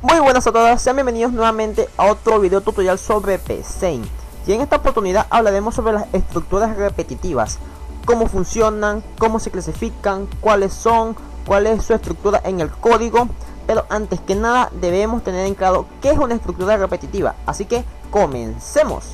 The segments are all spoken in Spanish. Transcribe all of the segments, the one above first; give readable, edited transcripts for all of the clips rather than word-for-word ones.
Muy buenas a todas, sean bienvenidos nuevamente a otro video tutorial sobre Paint. Y en esta oportunidad hablaremos sobre las estructuras repetitivas, cómo funcionan, cómo se clasifican, cuáles son, cuál es su estructura en el código. Pero antes que nada debemos tener en claro qué es una estructura repetitiva, así que comencemos.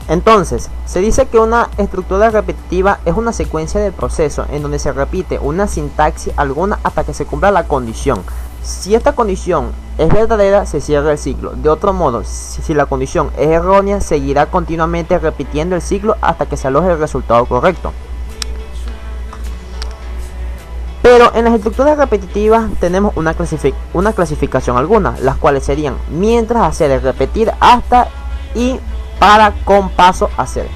Entonces, se dice que una estructura repetitiva es una secuencia de procesos en donde se repite una sintaxis alguna hasta que se cumpla la condición. Si esta condición es verdadera, se cierra el ciclo. De otro modo, si la condición es errónea, seguirá continuamente repitiendo el ciclo hasta que se aloje el resultado correcto. Pero en las estructuras repetitivas tenemos una clasificación alguna, las cuales serían mientras, hacer, repetir, hasta y para, con, paso, hacer.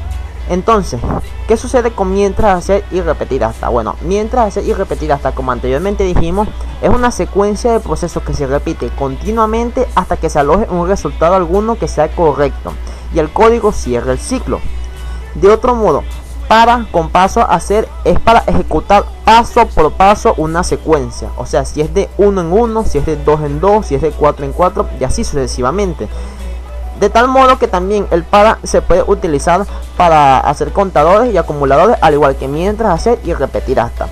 Entonces, ¿qué sucede con mientras, hacer y repetir hasta? Bueno, mientras, hacer y repetir hasta, como anteriormente dijimos, es una secuencia de procesos que se repite continuamente hasta que se aloje un resultado alguno que sea correcto y el código cierre el ciclo. De otro modo, para, con, paso, hacer es para ejecutar paso por paso una secuencia. O sea, si es de 1 en 1, si es de 2 en 2, si es de 4 en 4 y así sucesivamente. De tal modo que también el para se puede utilizar para hacer contadores y acumuladores, al igual que mientras, hacer y repetir hasta.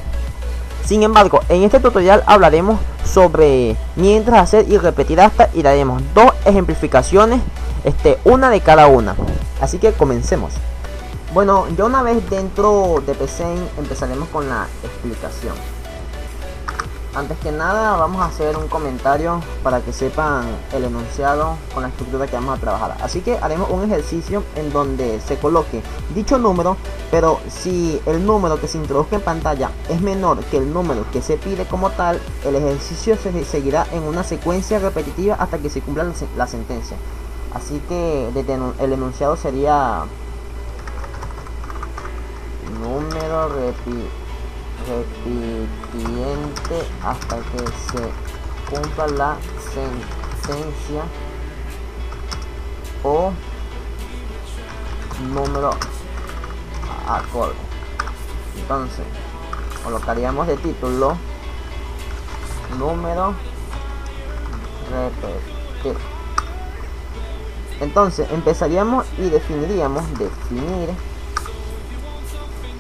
Sin embargo, en este tutorial hablaremos sobre mientras, hacer y repetir hasta y daremos dos ejemplificaciones, una de cada una. Así que comencemos. Bueno, ya una vez dentro de Paint empezaremos con la explicación. Antes que nada vamos a hacer un comentario para que sepan el enunciado con la estructura que vamos a trabajar. Así que haremos un ejercicio en donde se coloque dicho número, pero si el número que se introduzca en pantalla es menor que el número que se pide como tal, el ejercicio se seguirá en una secuencia repetitiva hasta que se cumpla la sentencia. Así que el enunciado sería número repitiente hasta que se cumpla la sentencia, o número acorde. Entonces colocaríamos de título número repetir. Entonces empezaríamos y definiríamos definir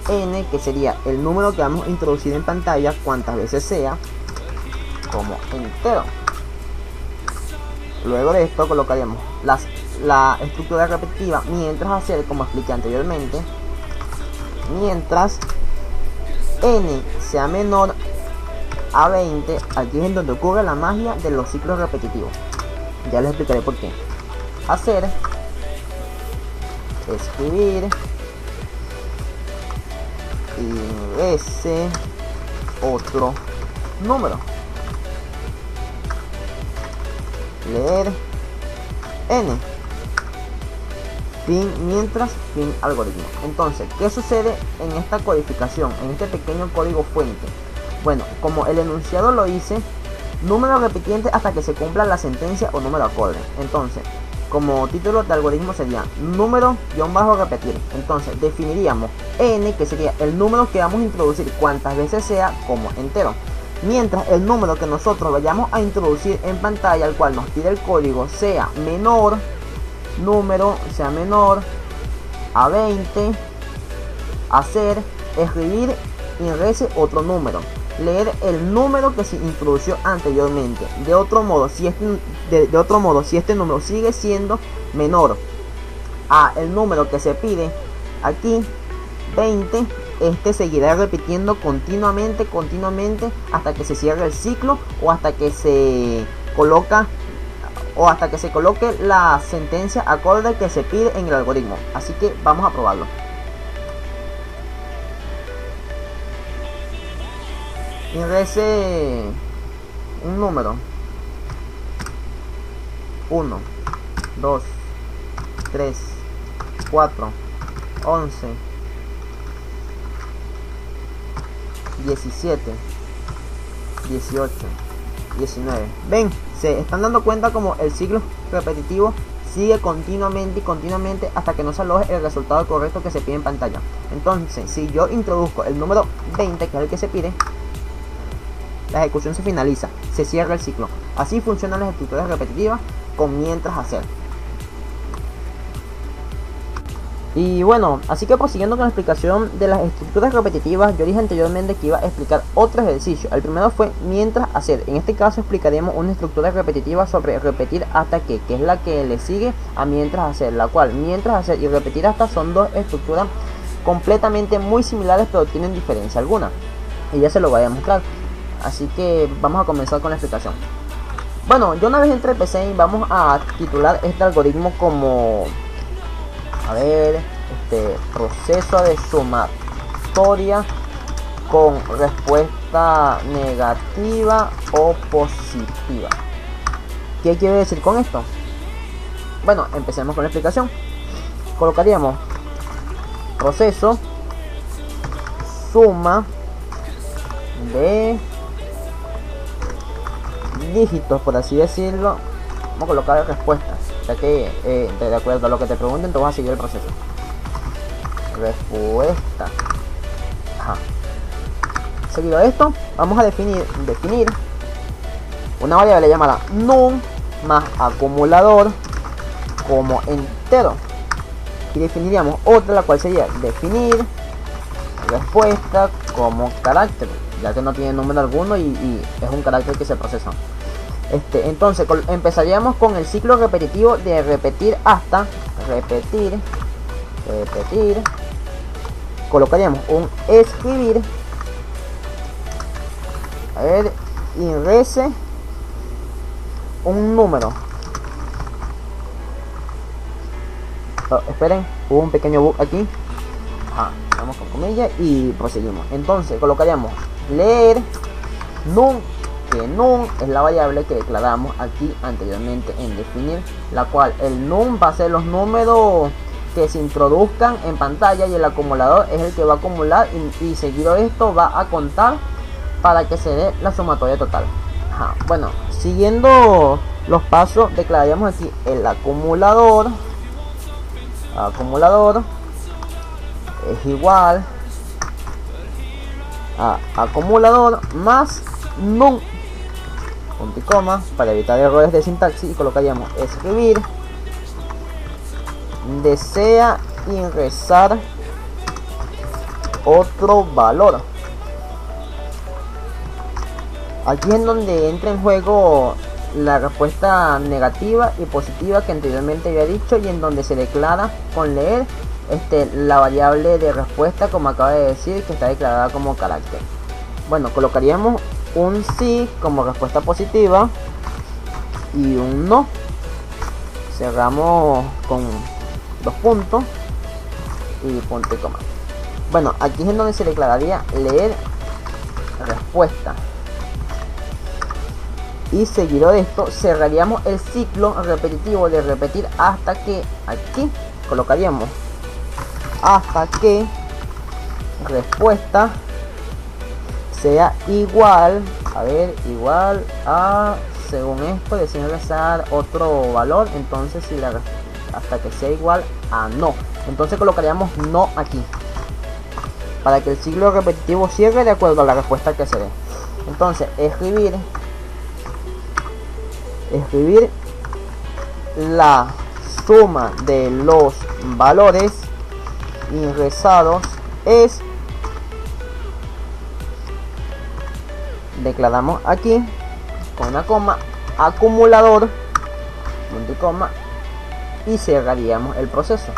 n, que sería el número que vamos a introducir en pantalla cuantas veces sea, como entero. Luego de esto colocaríamos la estructura repetitiva mientras, hacer, como expliqué anteriormente, mientras n sea menor a 20. Aquí es en donde ocurre la magia de los ciclos repetitivos, ya les explicaré por qué. Hacer, escribir, ingrese otro número, leer n, fin, mientras, fin, algoritmo. Entonces, ¿qué sucede en esta codificación, en este pequeño código fuente? Bueno, como el enunciado lo dice, número repitiente hasta que se cumpla la sentencia o número acorde. Entonces, como título de algoritmo sería número repetir. Entonces definiríamos n, que sería el número que vamos a introducir cuantas veces sea, como entero. Mientras el número que nosotros vayamos a introducir en pantalla, al cual nos pide el código, sea menor, número sea menor a 20. Hacer, escribir, ingrese otro número, leer el número que se introdució anteriormente. De otro modo, si este número sigue siendo menor a el número que se pide aquí, 20, seguirá repitiendo continuamente hasta que se cierre el ciclo, o hasta que se coloque la sentencia acorde que se pide en el algoritmo. Así que vamos a probarlo. Ingrese un número 1, 2, 3, 4, 11, 17, 18, 19. Ven, se están dando cuenta como el ciclo repetitivo sigue continuamente hasta que no se aloje el resultado correcto que se pide en pantalla. Entonces, si yo introduzco el número 20, que es el que se pide, la ejecución se finaliza, se cierra el ciclo. Así funcionan las estructuras repetitivas con mientras hacer. Y bueno, así que prosiguiendo con la explicación de las estructuras repetitivas, yo dije anteriormente que iba a explicar otro ejercicio. El primero fue mientras hacer. En este caso explicaremos una estructura repetitiva sobre repetir hasta que es la que le sigue a mientras hacer, la cual mientras hacer y repetir hasta son dos estructuras completamente muy similares, pero tienen diferencia alguna. Y ya se lo voy a mostrar. Así que vamos a comenzar con la explicación. Bueno, yo una vez entré al PC y vamos a titular este algoritmo como... A ver, proceso de sumatoria con respuesta negativa o positiva. ¿Qué quiere decir con esto? Bueno, empecemos con la explicación. Colocaríamos proceso suma de dígitos, por así decirlo. Vamos a colocar respuestas, ya que de acuerdo a lo que te pregunten, tú vas a seguir el proceso. Respuesta. Ajá. Seguido de esto, vamos a definir una variable llamada num más acumulador como entero. Y definiríamos otra, la cual sería definir respuesta como carácter, ya que no tiene número alguno y es un carácter que se procesa. Entonces empezaríamos con el ciclo repetitivo de repetir hasta repetir. Colocaríamos un escribir, a ver, ingrese un número. Esperen, hubo un pequeño bug aquí. Vamos con comillas y proseguimos. Entonces colocaríamos leer num, que num es la variable que declaramos aquí anteriormente en definir, la cual el num va a ser los números que se introduzcan en pantalla y el acumulador es el que va a acumular y seguido esto va a contar para que se dé la sumatoria total. Bueno, siguiendo los pasos, declararíamos aquí el acumulador es igual a acumulador más num, punto y coma, para evitar errores de sintaxis, y colocaríamos escribir desea ingresar otro valor. Aquí es en donde entra en juego la respuesta negativa y positiva que anteriormente había dicho, y en donde se declara con leer la variable de respuesta, como acaba de decir, que está declarada como carácter. Bueno, colocaríamos un sí como respuesta positiva y un no. Cerramos con dos puntos y punto y coma. Bueno, aquí es en donde se declararía leer respuesta. Y seguido de esto cerraríamos el ciclo repetitivo de repetir hasta que, aquí colocaríamos hasta que respuesta sea igual, igual a, según esto, desea ingresar otro valor. Entonces si hasta que sea igual a no, entonces colocaríamos no aquí, para que el ciclo repetitivo cierre de acuerdo a la respuesta que se dé. Entonces escribir la suma de los valores ingresados es, declaramos aquí con una coma, acumulador, punto y coma, y cerraríamos el proceso.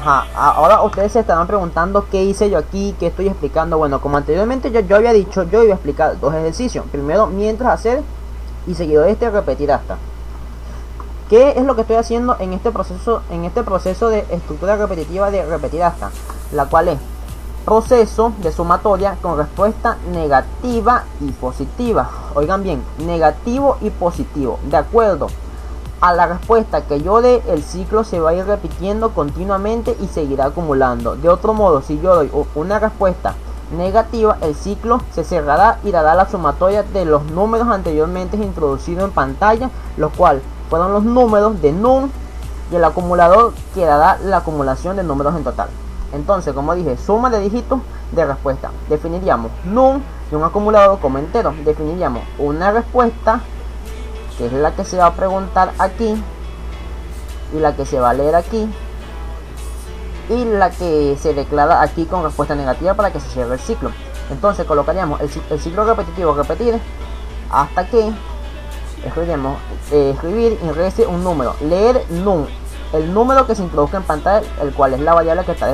Ahora ustedes se estarán preguntando qué hice yo aquí, qué estoy explicando. Bueno, como anteriormente yo había dicho, yo iba a explicar dos ejercicios. Primero mientras hacer y seguido de repetir hasta. ¿Qué es lo que estoy haciendo en este proceso de estructura repetitiva de repetir hasta? La cual es proceso de sumatoria con respuesta negativa y positiva. Oigan bien, negativo y positivo. De acuerdo a la respuesta que yo dé, el ciclo se va a ir repitiendo continuamente y seguirá acumulando. De otro modo, si yo doy una respuesta negativa, el ciclo se cerrará y dará la sumatoria de los números anteriormente introducidos en pantalla, los cuales fueron los números de num, y el acumulador que dará la acumulación de números en total. Entonces, como dije, suma de dígitos de respuesta. Definiríamos num de un acumulador como entero. Definiríamos una respuesta, que es la que se va a preguntar aquí, y la que se va a leer aquí, y la que se declara aquí con respuesta negativa para que se cierre el ciclo. Entonces colocaríamos el ciclo repetitivo repetir hasta que escribiremos escribir ingrese un número, leer num, el número que se introduzca en pantalla, el cual es la variable que está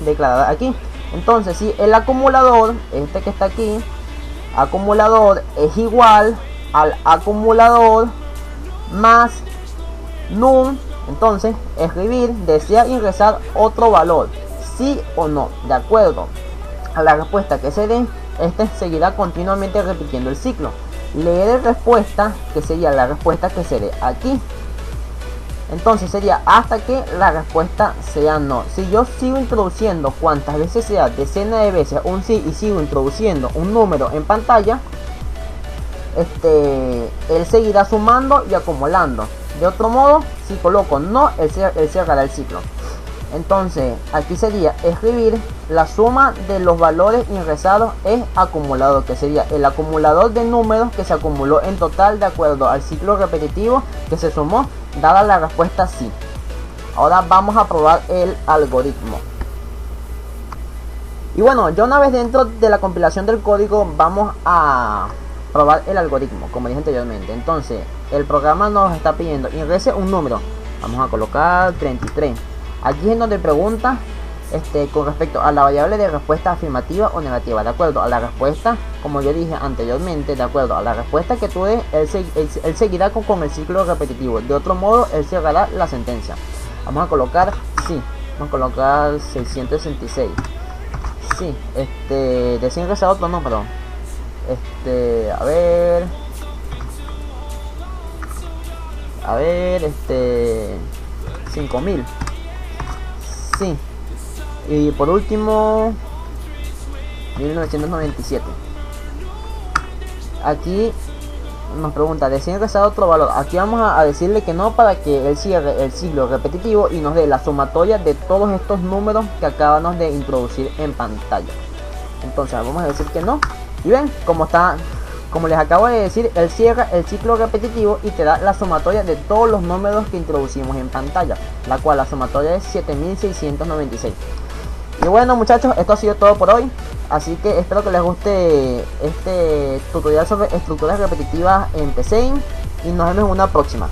declarada aquí. Entonces si el acumulador, este que está aquí, acumulador es igual al acumulador más num, entonces escribir desea ingresar otro valor, sí o no, de acuerdo a la respuesta que se dé, este seguirá continuamente repitiendo el ciclo. Leer respuesta, que sería la respuesta que se dé aquí, entonces sería hasta que la respuesta sea no. Si yo sigo introduciendo cuantas veces sea, decenas de veces un sí, y sigo introduciendo un número en pantalla, él seguirá sumando y acumulando. De otro modo, si coloco no, él cerrará el ciclo. Entonces aquí sería escribir la suma de los valores ingresados es acumulador, que sería el acumulador de números que se acumuló en total de acuerdo al ciclo repetitivo que se sumó, dada la respuesta sí. Ahora vamos a probar el algoritmo. Y bueno, ya una vez dentro de la compilación del código, vamos a probar el algoritmo, como dije anteriormente. Entonces el programa nos está pidiendo ingrese un número, vamos a colocar 33. Aquí es donde pregunta con respecto a la variable de respuesta afirmativa o negativa. De acuerdo a la respuesta, como yo dije anteriormente, de acuerdo a la respuesta que tú des, él seguirá con el ciclo repetitivo. De otro modo, él cerrará la sentencia. Vamos a colocar sí, vamos a colocar 666. Sí, desea ingresar otro número. A ver, 5000. Sí. Y por último 1997. Aquí nos pregunta, ¿desea ingresar otro valor? Aquí vamos a decirle que no, para que él cierre el ciclo repetitivo y nos dé la sumatoria de todos estos números que acabamos de introducir en pantalla. Entonces vamos a decir que no. Y ven, como les acabo de decir, él cierra el ciclo repetitivo y te da la sumatoria de todos los números que introducimos en pantalla, la cual la sumatoria es 7696. Y bueno muchachos, esto ha sido todo por hoy. Así que espero que les guste este tutorial sobre estructuras repetitivas en PC y nos vemos en una próxima.